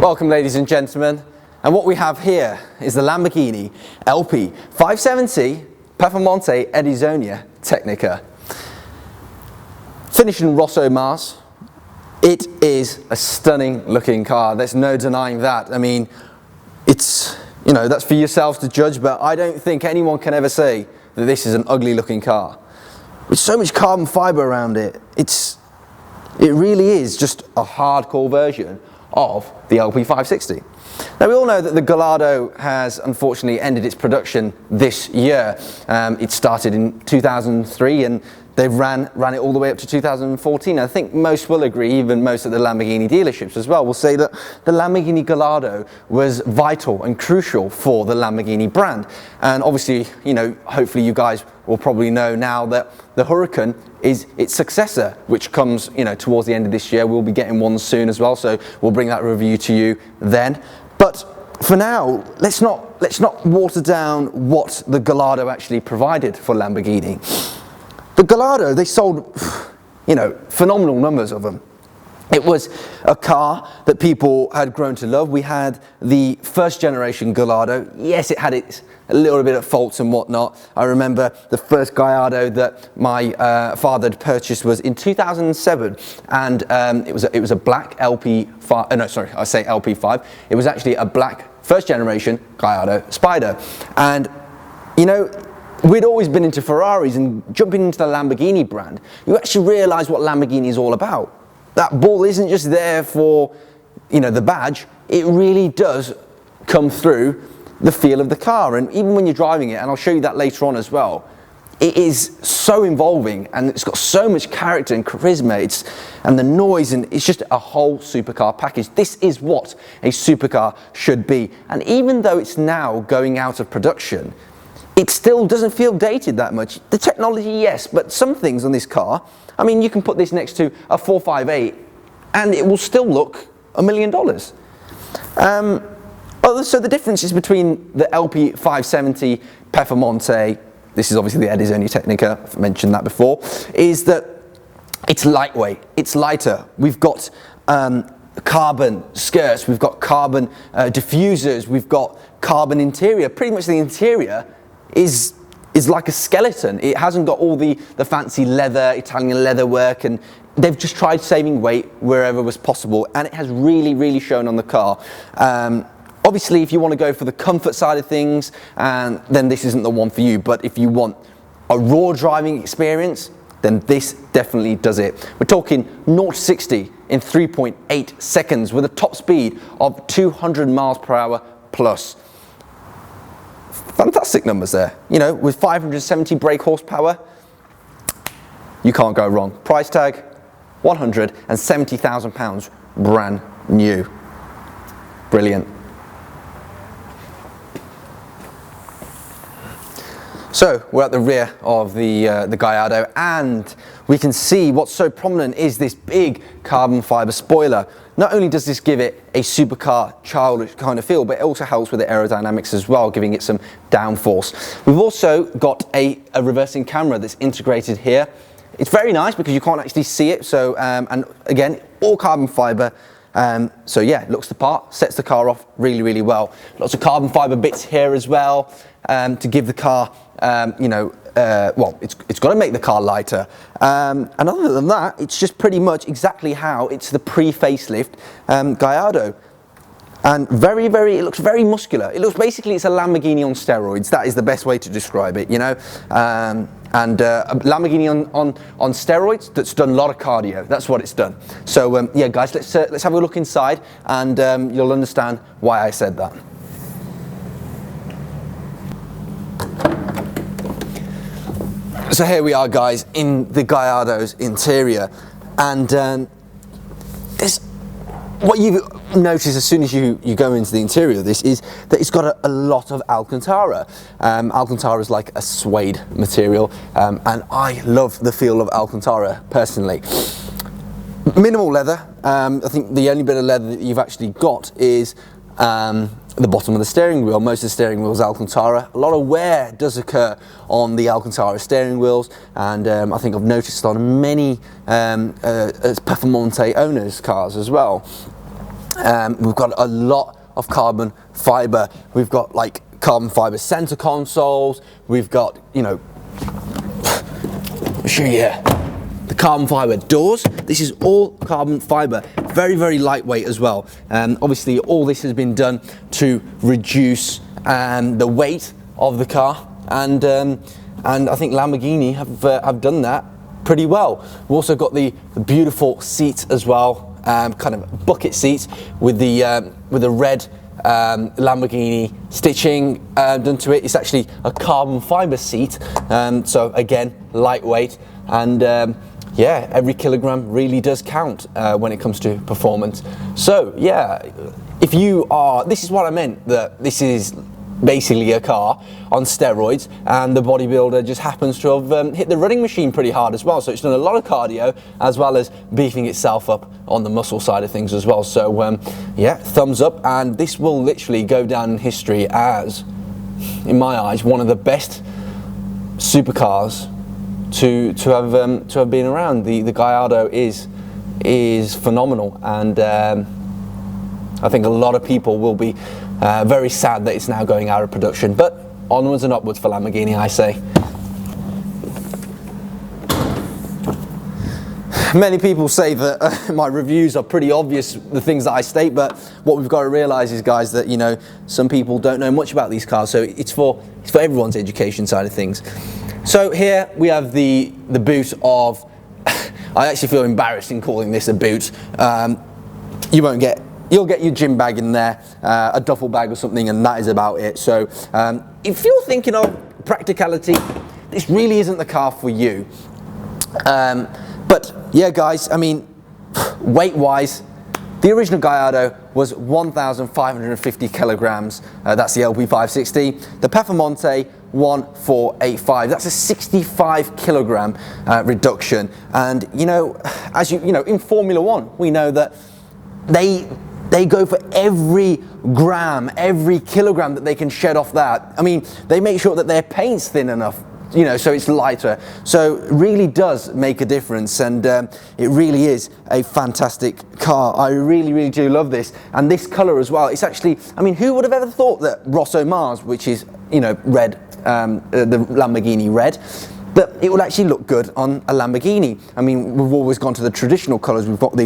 Welcome, ladies and gentlemen, and what we have here is the Lamborghini LP570 Performante Edizione Technica. Finished in Rosso Mars. It is a stunning looking car, there's no denying that. I mean, it's, you know, that's for yourselves to judge, but I don't think anyone can ever say that this is an ugly looking car. With so much carbon fiber around it, it really is just a hardcore version of the LP560. Now, we all know that the Gallardo has unfortunately ended its production this year. It started in 2003 and they've ran it all the way up to 2014. I think most will agree, even most of the Lamborghini dealerships as well, will say that the Lamborghini Gallardo was vital and crucial for the Lamborghini brand. And obviously, you know, hopefully you guys will probably know now that the Huracan is its successor, which comes, you know, towards the end of this year. We'll be getting one soon as well, so we'll bring that review to you then. But for now, let's not water down what the Gallardo actually provided for Lamborghini. The Gallardo, they sold, you know, phenomenal numbers of them. It was a car that people had grown to love. We had the first generation Gallardo. Yes, it had a little bit of faults and whatnot. I remember the first Gallardo that my father had purchased was in 2007, and it was a black LP5. No, sorry, I say LP5. It was actually a black first generation Gallardo Spyder, and you know, we'd always been into Ferraris, and jumping into the Lamborghini brand, you actually realise what Lamborghini is all about. That ball isn't just there for, you know, the badge. It really does come through the feel of the car, and even when you're driving it, and I'll show you that later on as well, it is so involving and it's got so much character and charisma, and the noise, and it's just a whole supercar package. This is what a supercar should be, and even though it's now going out of production, it still doesn't feel dated that much. The technology, yes, but some things on this car, I mean, you can put this next to a 458 and it will still look $1 million. So the differences between the LP570 Performante, this is obviously the Edizione Technica, I've mentioned that before, is that it's lightweight, it's lighter. We've got carbon skirts, we've got carbon diffusers, we've got carbon interior. Pretty much the interior is like a skeleton. It hasn't got all the fancy leather, Italian leather work, and they've just tried saving weight wherever was possible, and it has really shown on the car. Obviously, if you want to go for the comfort side of things, then this isn't the one for you, but if you want a raw driving experience, then this definitely does it. We're talking 0 to 60 in 3.8 seconds with a top speed of 200 miles per hour plus. Fantastic numbers there. You know, with 570 brake horsepower, you can't go wrong. Price tag, £170,000, brand new. Brilliant. So we're at the rear of the Gallardo, and we can see what's so prominent is this big carbon fiber spoiler. Not only does this give it a supercar childish kind of feel, but it also helps with the aerodynamics as well, giving it some downforce. We've also got a reversing camera that's integrated here. It's very nice because you can't actually see it. So, and again, all carbon fiber. So yeah, it looks the part, sets the car off really well. Lots of carbon fiber bits here as well, to give the car, you know, well, it's got to make the car lighter. And other than that, it's just pretty much exactly how it's the pre-facelift Gallardo. And it looks very muscular. It looks basically, it's a Lamborghini on steroids. That is the best way to describe it, you know. A Lamborghini on steroids that's done a lot of cardio. That's what it's done. So yeah, guys, let's have a look inside, and you'll understand why I said that. So here we are, guys, in the Gallardo's interior, and this, what you notice as soon as you go into the interior of this is that it's got a lot of Alcantara. Alcantara is like a suede material, and I love the feel of Alcantara personally. Minimal leather. I think the only bit of leather that you've actually got is the bottom of the steering wheel. Most of the steering wheel is Alcantara. A lot of wear does occur on the Alcantara steering wheels, and I think I've noticed on many Performante owners' cars as well. We've got a lot of carbon fibre. We've got like carbon fibre centre consoles. We've got, you know, I'll show you the carbon fibre doors. This is all carbon fibre, very, very lightweight as well. Obviously all this has been done to reduce the weight of the car, and I think Lamborghini have done that pretty well. We've also got the beautiful seats as well, kind of bucket seats with the red Lamborghini stitching done to it. It's actually a carbon fibre seat, so again, lightweight, and yeah, every kilogram really does count when it comes to performance. So yeah, if you are, this is what I meant, that this is basically a car on steroids, and the bodybuilder just happens to have hit the running machine pretty hard as well. So it's done a lot of cardio as well as beefing itself up on the muscle side of things as well. So yeah, thumbs up, and this will literally go down in history as, in my eyes, one of the best supercars to have been around. The Gallardo is phenomenal, and I think a lot of people will be very sad that it's now going out of production, but onwards and upwards for Lamborghini, I say. Many people say that my reviews are pretty obvious, the things that I state, but what we've got to realise is, guys, that, you know, some people don't know much about these cars, so it's for everyone's education side of things. So here we have the boot of, I actually feel embarrassed in calling this a boot. You'll get your gym bag in there, a duffel bag or something, and that is about it. So if you're thinking of practicality, this really isn't the car for you. But yeah, guys, I mean, weight-wise, the original Gallardo was 1,550 kilograms. That's the LP570. The Performante 1485. That's a 65 kilogram reduction. And you know, as you know, in Formula One, we know that they go for every gram, every kilogram that they can shed off that. I mean, they make sure that their paint's thin enough, you know, so it's lighter. So it really does make a difference, and it really is a fantastic car. I really, really do love this, and this color as well. It's actually, I mean, who would have ever thought that Rosso Mars, which is, you know, red, the Lamborghini red, that it would actually look good on a Lamborghini. I mean, we've always gone to the traditional colors. We've got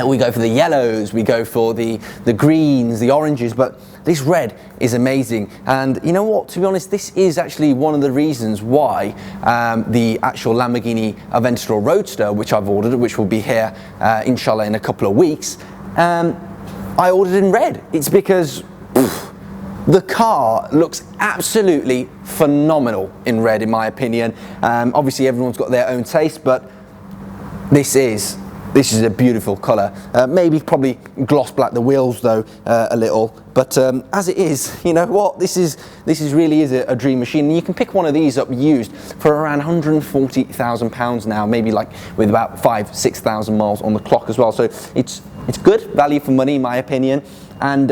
we go for the yellows, we go for the greens, the oranges, but this red is amazing. And you know what, to be honest, this is actually one of the reasons why the actual Lamborghini Aventador Roadster, which I've ordered, which will be here inshallah in a couple of weeks, I ordered in red. It's because the car looks absolutely phenomenal in red, in my opinion. Obviously everyone's got their own taste, but this is a beautiful colour. Maybe probably gloss black the wheels though a little, but as it is, you know what, this is really a dream machine. And you can pick one of these up used for around £140,000 now, maybe like with about 5,000-6,000 miles on the clock as well. So it's good value for money, in my opinion. And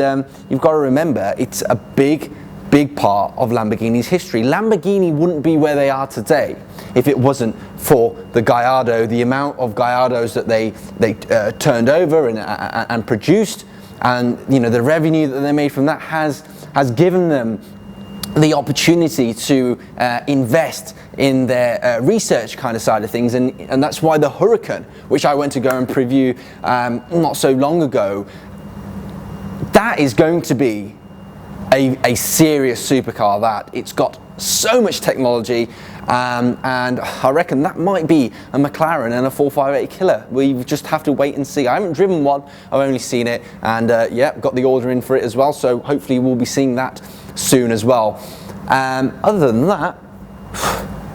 you've got to remember, it's a big part of Lamborghini's history. Lamborghini wouldn't be where they are today if it wasn't for the Gallardo, the amount of Gallardos that they turned over and produced, and you know, the revenue that they made from that has given them the opportunity to invest in their research kind of side of things, and that's why the Huracan, which I went to go and preview not so long ago, that is going to be a serious supercar. That it's got so much technology, and I reckon that might be a McLaren and a 458 killer. We just have to wait and see. I haven't driven one, I've only seen it, and yeah, got the order in for it as well, so hopefully we'll be seeing that soon as well. Other than that,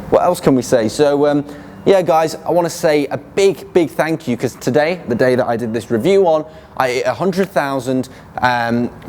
what else can we say? So yeah, guys, I want to say a big thank you, because today, the day that I did this review on, I hit 100,000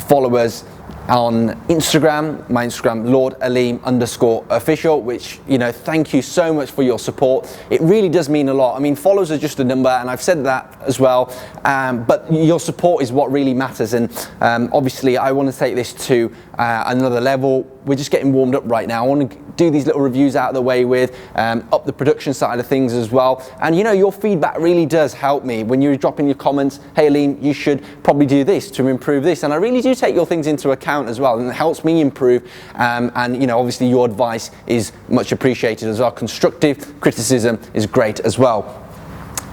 followers on Instagram, my Instagram, Lord_Aleem_official, which, you know, thank you so much for your support. It really does mean a lot. I mean, followers are just a number, and I've said that as well, but your support is what really matters. And obviously I want to take this to another level. We're just getting warmed up right now. I want to do these little reviews out of the way with, up the production side of things as well. And you know, your feedback really does help me when you're dropping your comments. Hey Aleem, you should probably do this to improve this. And I really do take your things into account as well, and it helps me improve. And you know, obviously your advice is much appreciated as well. Constructive criticism is great as well.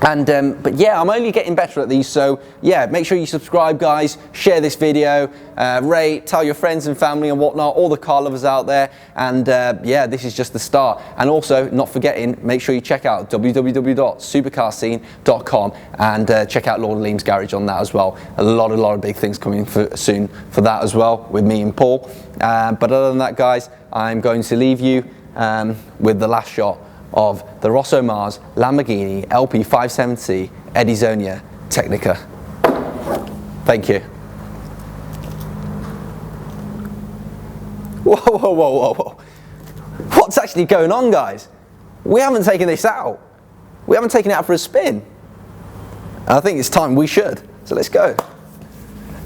And but yeah, I'm only getting better at these, so yeah, make sure you subscribe, guys, share this video, rate, tell your friends and family and whatnot, all the car lovers out there. And yeah, this is just the start. And also, not forgetting, make sure you check out www.supercarscene.com and check out Lord Aleem's garage on that as well. A lot of big things coming soon for that as well, with me and Paul. But other than that, guys, I'm going to leave you with the last shot of the Rosso Mars Lamborghini LP570 Edizione Technica. Thank you. Whoa. What's actually going on, guys? We haven't taken this out. We haven't taken it out for a spin. And I think it's time we should. So let's go.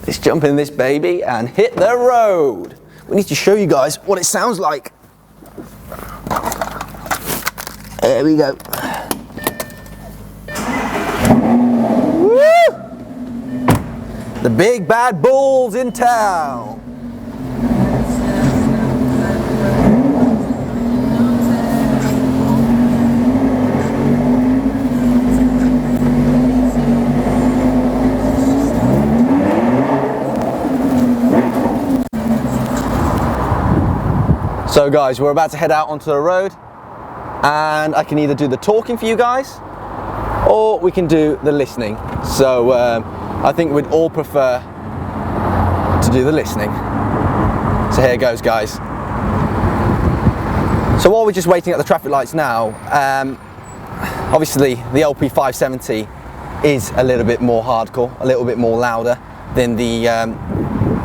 Let's jump in this baby and hit the road. We need to show you guys what it sounds like. There we go. Woo! The big bad bulls in town. So guys, we're about to head out onto the road. And I can either do the talking for you guys, or we can do the listening. So I think we'd all prefer to do the listening. So here goes, guys. So while we're just waiting at the traffic lights now, obviously the LP570 is a little bit more hardcore, a little bit more louder than the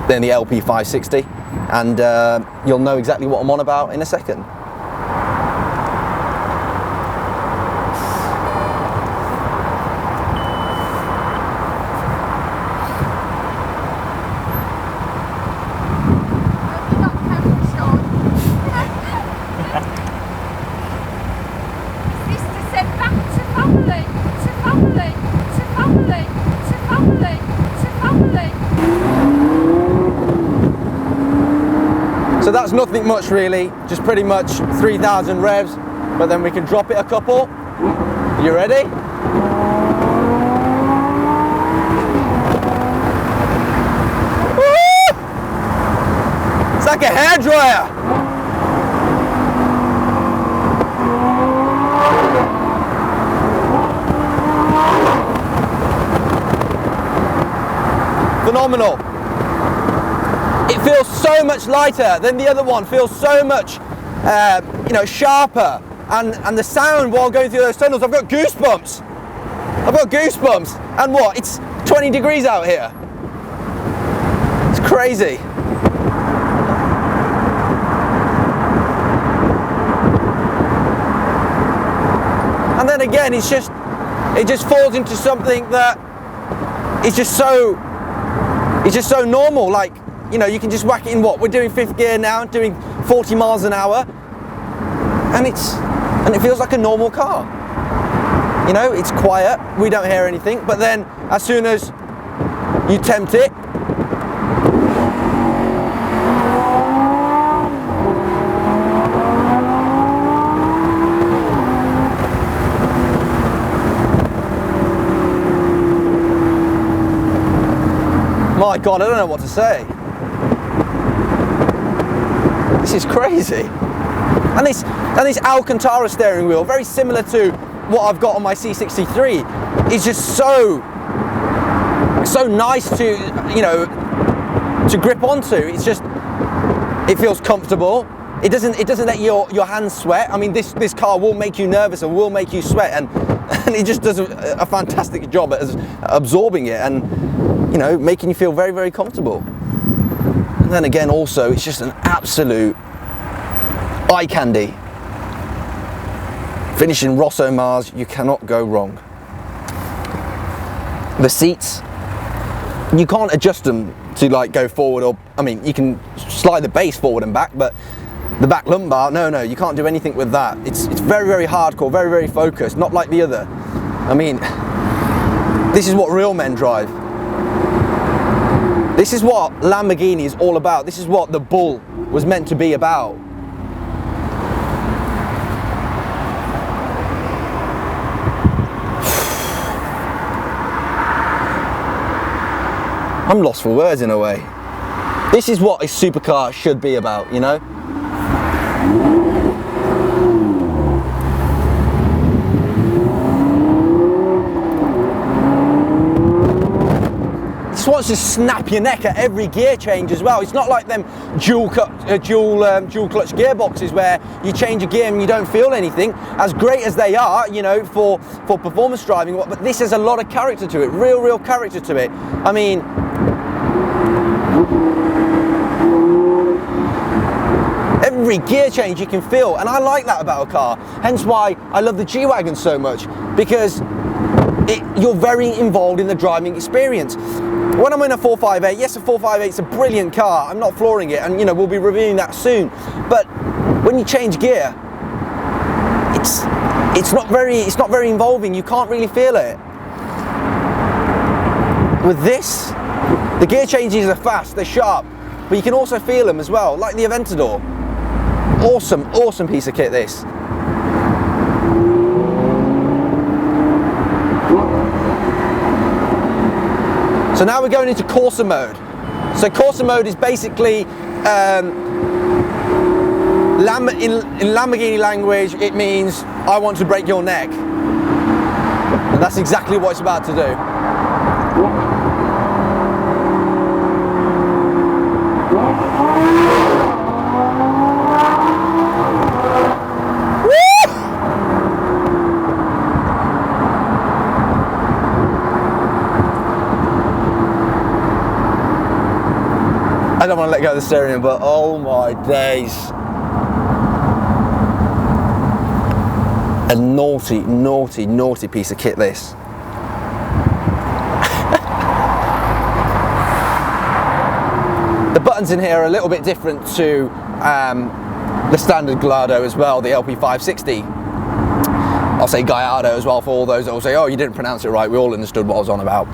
LP560, and you'll know exactly what I'm on about in a second. So that's nothing much really, just pretty much 3,000 revs, but then we can drop it a couple. You ready? Woo! It's like a hairdryer. Phenomenal. It feels so much lighter than the other one, feels so much you know, sharper, and the sound while going through those tunnels, I've got goosebumps. And what, it's 20 degrees out here. It's crazy. And then again, it just falls into something that is just so normal. Like, you know, you can just whack it in. What we're doing, 5th gear now, doing 40 miles an hour, and it feels like a normal car. You know, it's quiet, we don't hear anything, but then as soon as you tempt it, my God, I don't know what to say. This is crazy. And this Alcantara steering wheel, very similar to what I've got on my C63, is just so nice to, you know, to grip onto. It's just, it feels comfortable. It doesn't let your hands sweat. I mean, this car will make you nervous and will make you sweat, and it just does a fantastic job at absorbing it and, you know, making you feel very, very comfortable. then again also it's just an absolute eye candy. Finishing Rosso Mars, you cannot go wrong. The seats, you can't adjust them to like go forward, or I mean you can slide the base forward and back, but the back lumbar, no, you can't do anything with that. It's very hardcore, very focused, not like the other. I mean, this is what real men drive. This is what Lamborghini is all about. This is what the Bull was meant to be about. I'm lost for words in a way. This is what a supercar should be about, you know? This wants to snap your neck at every gear change as well. It's not like them dual clutch gearboxes where you change a gear and you don't feel anything. As great as they are, you know, for performance driving, but this has a lot of character to it, real character to it. I mean, every gear change you can feel, and I like that about a car. Hence why I love the G-Wagon so much, because you're very involved in the driving experience. When I'm in a 458, yes, a 458 is a brilliant car. I'm not flooring it, and you know we'll be reviewing that soon. But when you change gear, it's not very involving. You can't really feel it. With this, the gear changes are fast, they're sharp, but you can also feel them as well, like the Aventador. Awesome piece of kit, this. So now we're going into Corsa Mode. So Corsa Mode is basically, in Lamborghini language, it means I want to break your neck. And that's exactly what it's about to do. I don't want to let go of the steering, but oh my days. A naughty piece of kit, this. The buttons in here are a little bit different to the standard Gallardo as well, the LP570. I'll say Gallardo as well for all those that will say, oh, you didn't pronounce it right, we all understood what I was on about.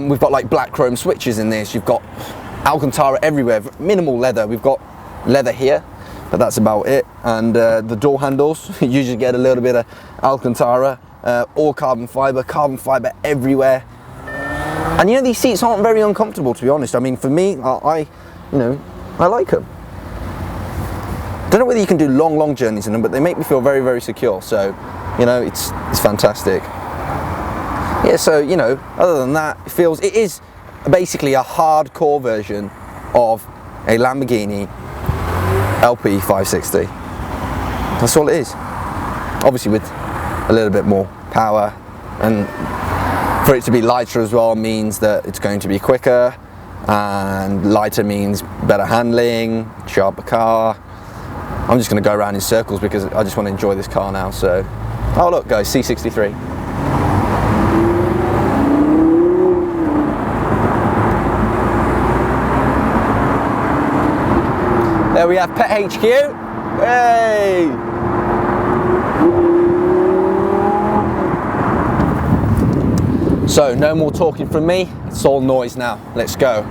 We've got like black chrome switches in this, you've got Alcantara everywhere, minimal leather. We've got leather here, but that's about it. And the door handles, you usually get a little bit of Alcantara, all carbon fiber everywhere. And you know, these seats aren't very uncomfortable, to be honest. I mean, for me, I like them. Don't know whether you can do long journeys in them, but they make me feel very secure. So, you know, it's fantastic. Yeah. So, you know, other than that, it is basically a hardcore version of a Lamborghini LP570. That's all it is. Obviously with a little bit more power, and for it to be lighter as well means that it's going to be quicker, and lighter means better handling, sharper car. I'm just going to go around in circles because I just want to enjoy this car now. So, oh look guys, C63. There we have Pet HQ. Hey! So no more talking from me. It's all noise now. Let's go.